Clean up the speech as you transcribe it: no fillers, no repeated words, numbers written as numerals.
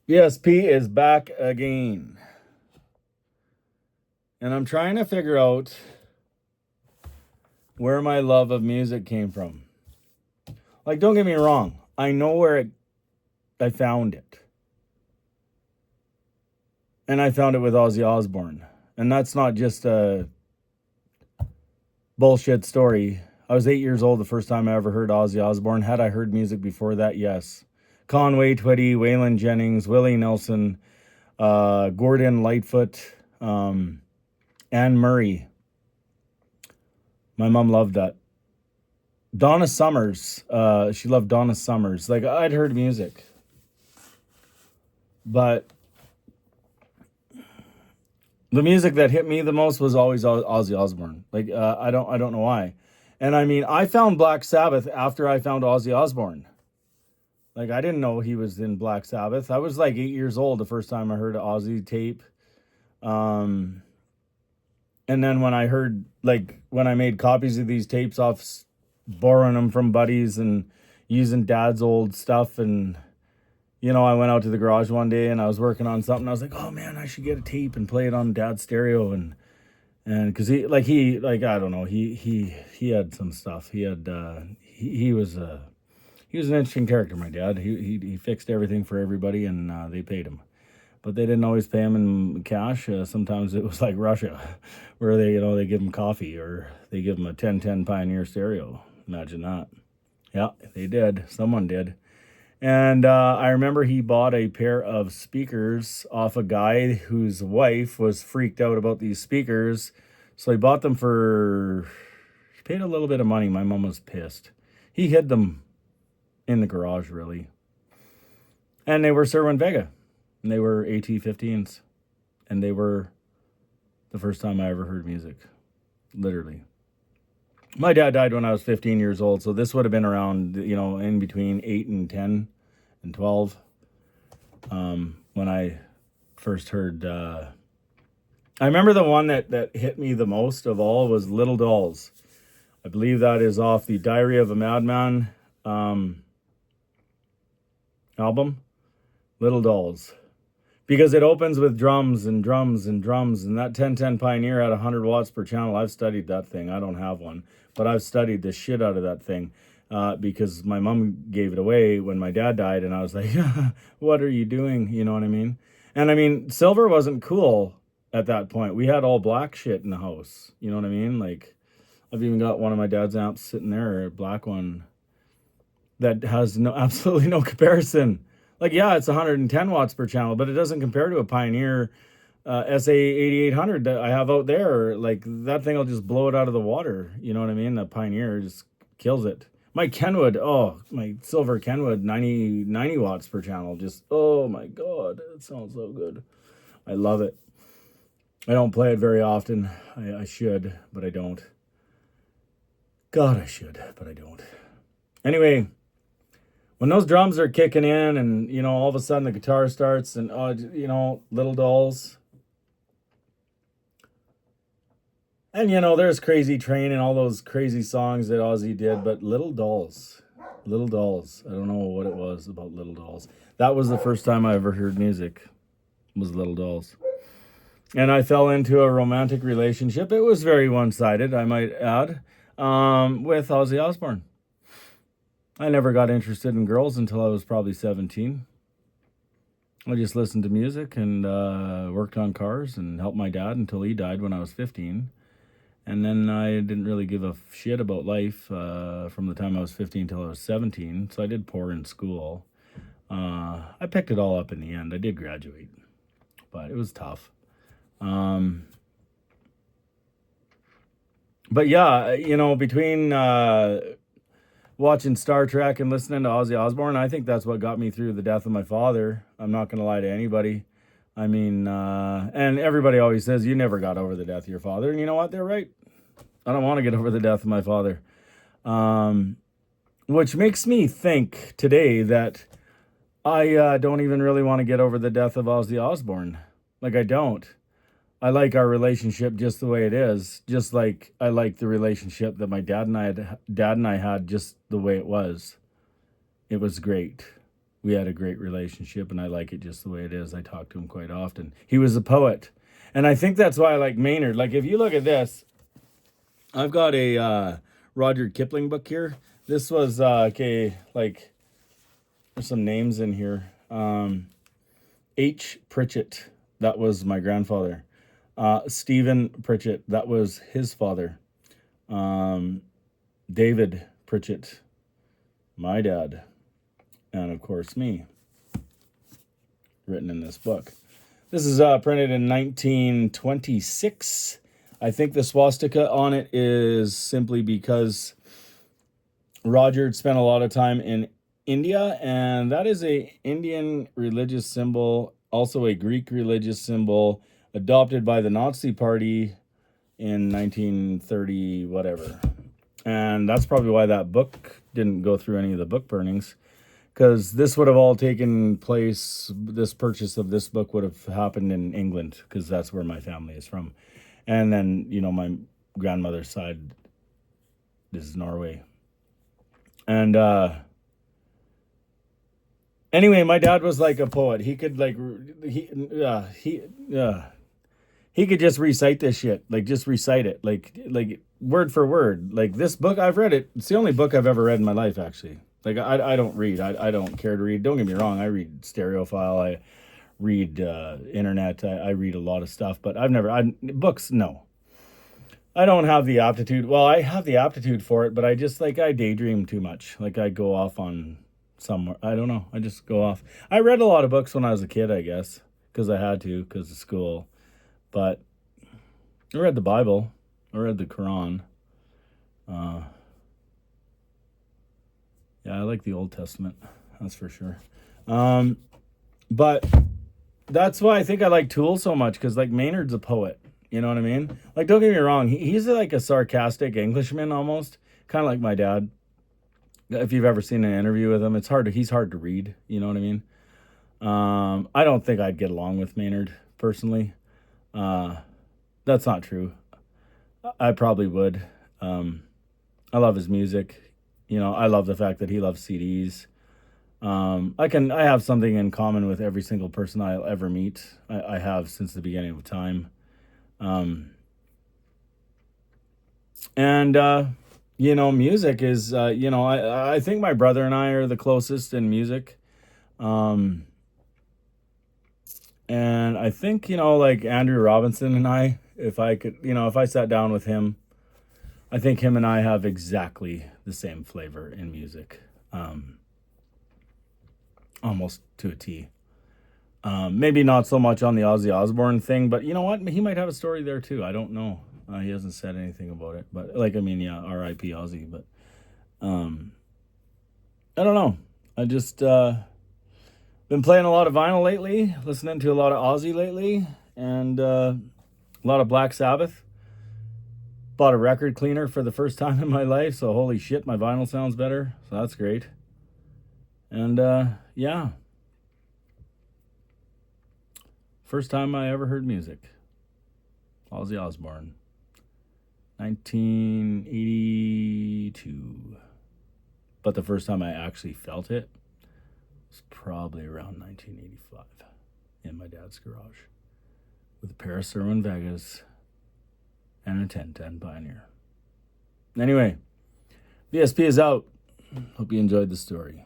ESP is back again. And I'm trying to figure out where my love of music came from. Like, don't get me wrong, I know I found it. And I found it with Ozzy Osbourne. And that's not just a bullshit story. I was 8 years old the first time I ever heard Ozzy Osbourne. Had I heard music before that? Yes. Conway Twitty, Waylon Jennings, Willie Nelson, Gordon Lightfoot, Anne Murray. My mom loved that. Donna Summers. She loved Donna Summers. Like, I'd heard music. But the music that hit me the most was always Ozzy Osbourne. Like, I don't know why. And I mean, I found Black Sabbath after I found Ozzy Osbourne. Like, I didn't know he was in Black Sabbath. I was like 8 years old the first time I heard an Ozzy tape. And then when I made copies of these tapes off, borrowing them from buddies and using dad's old stuff. And, I went out to the garage one day and I was working on something. I was like, oh man, I should get a tape and play it on dad's stereo. And cause I don't know, he had some stuff. He was an interesting character, my dad. He fixed everything for everybody and they paid him. But they didn't always pay him in cash. Sometimes it was like Russia, where they give him coffee or they give him a 1010 Pioneer stereo. Imagine that. Yeah, they did. Someone did. And I remember he bought a pair of speakers off a guy whose wife was freaked out about these speakers. So he bought them he paid a little bit of money. My mom was pissed. He hid them in the garage, really. And they were Cerwin Vega. And they were AT-15s. And they were the first time I ever heard music. Literally. My dad died when I was 15 years old. So this would have been around, in between 8 and 10 and 12. When I first heard... I remember the one that hit me the most of all was Little Dolls. I believe that is off the Diary of a Madman album. Little Dolls. Because it opens with drums and drums and drums. And that 1010 Pioneer had 100 watts per channel. I've studied that thing. I don't have one. But I've studied the shit out of that thing. Because my mom gave it away when my dad died. And I was like, what are you doing? You know what I mean? And I mean, silver wasn't cool at that point. We had all black shit in the house. You know what I mean? Like, I've even got one of my dad's amps sitting there, a black one, that has absolutely no comparison. Like, yeah, it's 110 watts per channel, but it doesn't compare to a Pioneer SA8800 that I have out there. Like, that thing will just blow it out of the water. You know what I mean? The Pioneer just kills it. My Kenwood, my silver Kenwood, 90 watts per channel. Just, oh my God, it sounds so good. I love it. I don't play it very often. I should, but I don't. God, I should, but I don't. Anyway... when those drums are kicking in and, all of a sudden the guitar starts and, Little Dolls. And, there's Crazy Train and all those crazy songs that Ozzy did. But Little Dolls. I don't know what it was about Little Dolls. That was the first time I ever heard music, was Little Dolls. And I fell into a romantic relationship. It was very one-sided, I might add, with Ozzy Osbourne. I never got interested in girls until I was probably 17. I just listened to music and worked on cars and helped my dad until he died when I was 15. And then I didn't really give a shit about life from the time I was 15 till I was 17. So I did poor in school. I picked it all up in the end. I did graduate, but it was tough. But yeah, between... watching Star Trek and listening to Ozzy Osbourne, I think that's what got me through the death of my father. I'm not going to lie to anybody. I mean, and everybody always says, you never got over the death of your father. And you know what? They're right. I don't want to get over the death of my father. Which makes me think today that I don't even really want to get over the death of Ozzy Osbourne. Like, I don't. I like our relationship just the way it is, just like I like the relationship that my dad and I had just the way it was. It was great. we had a great relationship, and I like it just the way it is. I talk to him quite often. He was a poet, and I think that's why I like Maynard. Like, if you look at this, I've got a Rudyard Kipling book here. This was okay. Like, there's some names in here. H. Pritchett, that was my grandfather. Stephen Pritchett, that was his father. David Pritchett, my dad, and of course me, written in this book. This is printed in 1926. I think the swastika on it is simply because Roger spent a lot of time in India, and that is a Indian religious symbol, also a Greek religious symbol, adopted by the Nazi Party in 1930, whatever. And that's probably why that book didn't go through any of the book burnings, because this would have all taken place, this purchase of this book would have happened in England, because that's where my family is from. And then, my grandmother's side is Norway. And anyway, my dad was like a poet. He could he could just recite this shit, like just recite it, like word for word. Like, this book, I've read it. It's the only book I've ever read in my life, actually. Like, I don't read. I don't care to read. Don't get me wrong. I read Stereophile. I read internet. I read a lot of stuff, but books, no. I don't have the aptitude. Well, I have the aptitude for it, but I just, I daydream too much. Like, I go off on somewhere. I don't know. I just go off. I read a lot of books when I was a kid, I guess, because I had to, because of school. But I read the Bible. I read the Quran. Yeah, I like the Old Testament. That's for sure. But that's why I think I like Tool so much, because, Maynard's a poet. You know what I mean? Like, don't get me wrong. He's like a sarcastic Englishman almost, kind of like my dad. If you've ever seen an interview with him, he's hard to read. You know what I mean? I don't think I'd get along with Maynard personally. That's not true. I probably would. I love his music. I love the fact that he loves CDs. I have something in common with every single person I'll ever meet. I have since the beginning of time. Music is, I think my brother and I are the closest in music. And I think, Andrew Robinson and I, if I sat down with him, I think him and I have exactly the same flavor in music. Almost to a T. Maybe not so much on the Ozzy Osbourne thing, but you know what? He might have a story there too. I don't know. He hasn't said anything about it, but R.I.P. Ozzy. But I don't know. I just been playing a lot of vinyl lately, listening to a lot of Ozzy lately, and a lot of Black Sabbath. Bought a record cleaner for the first time in my life, so holy shit, my vinyl sounds better. So that's great. And yeah. First time I ever heard music. Ozzy Osbourne. 1982. But the first time I actually felt it was probably around 1985 in my dad's garage with a pair of Cerwin Vegas and a 1010 Pioneer. Anyway, VSP is out. Hope you enjoyed the story.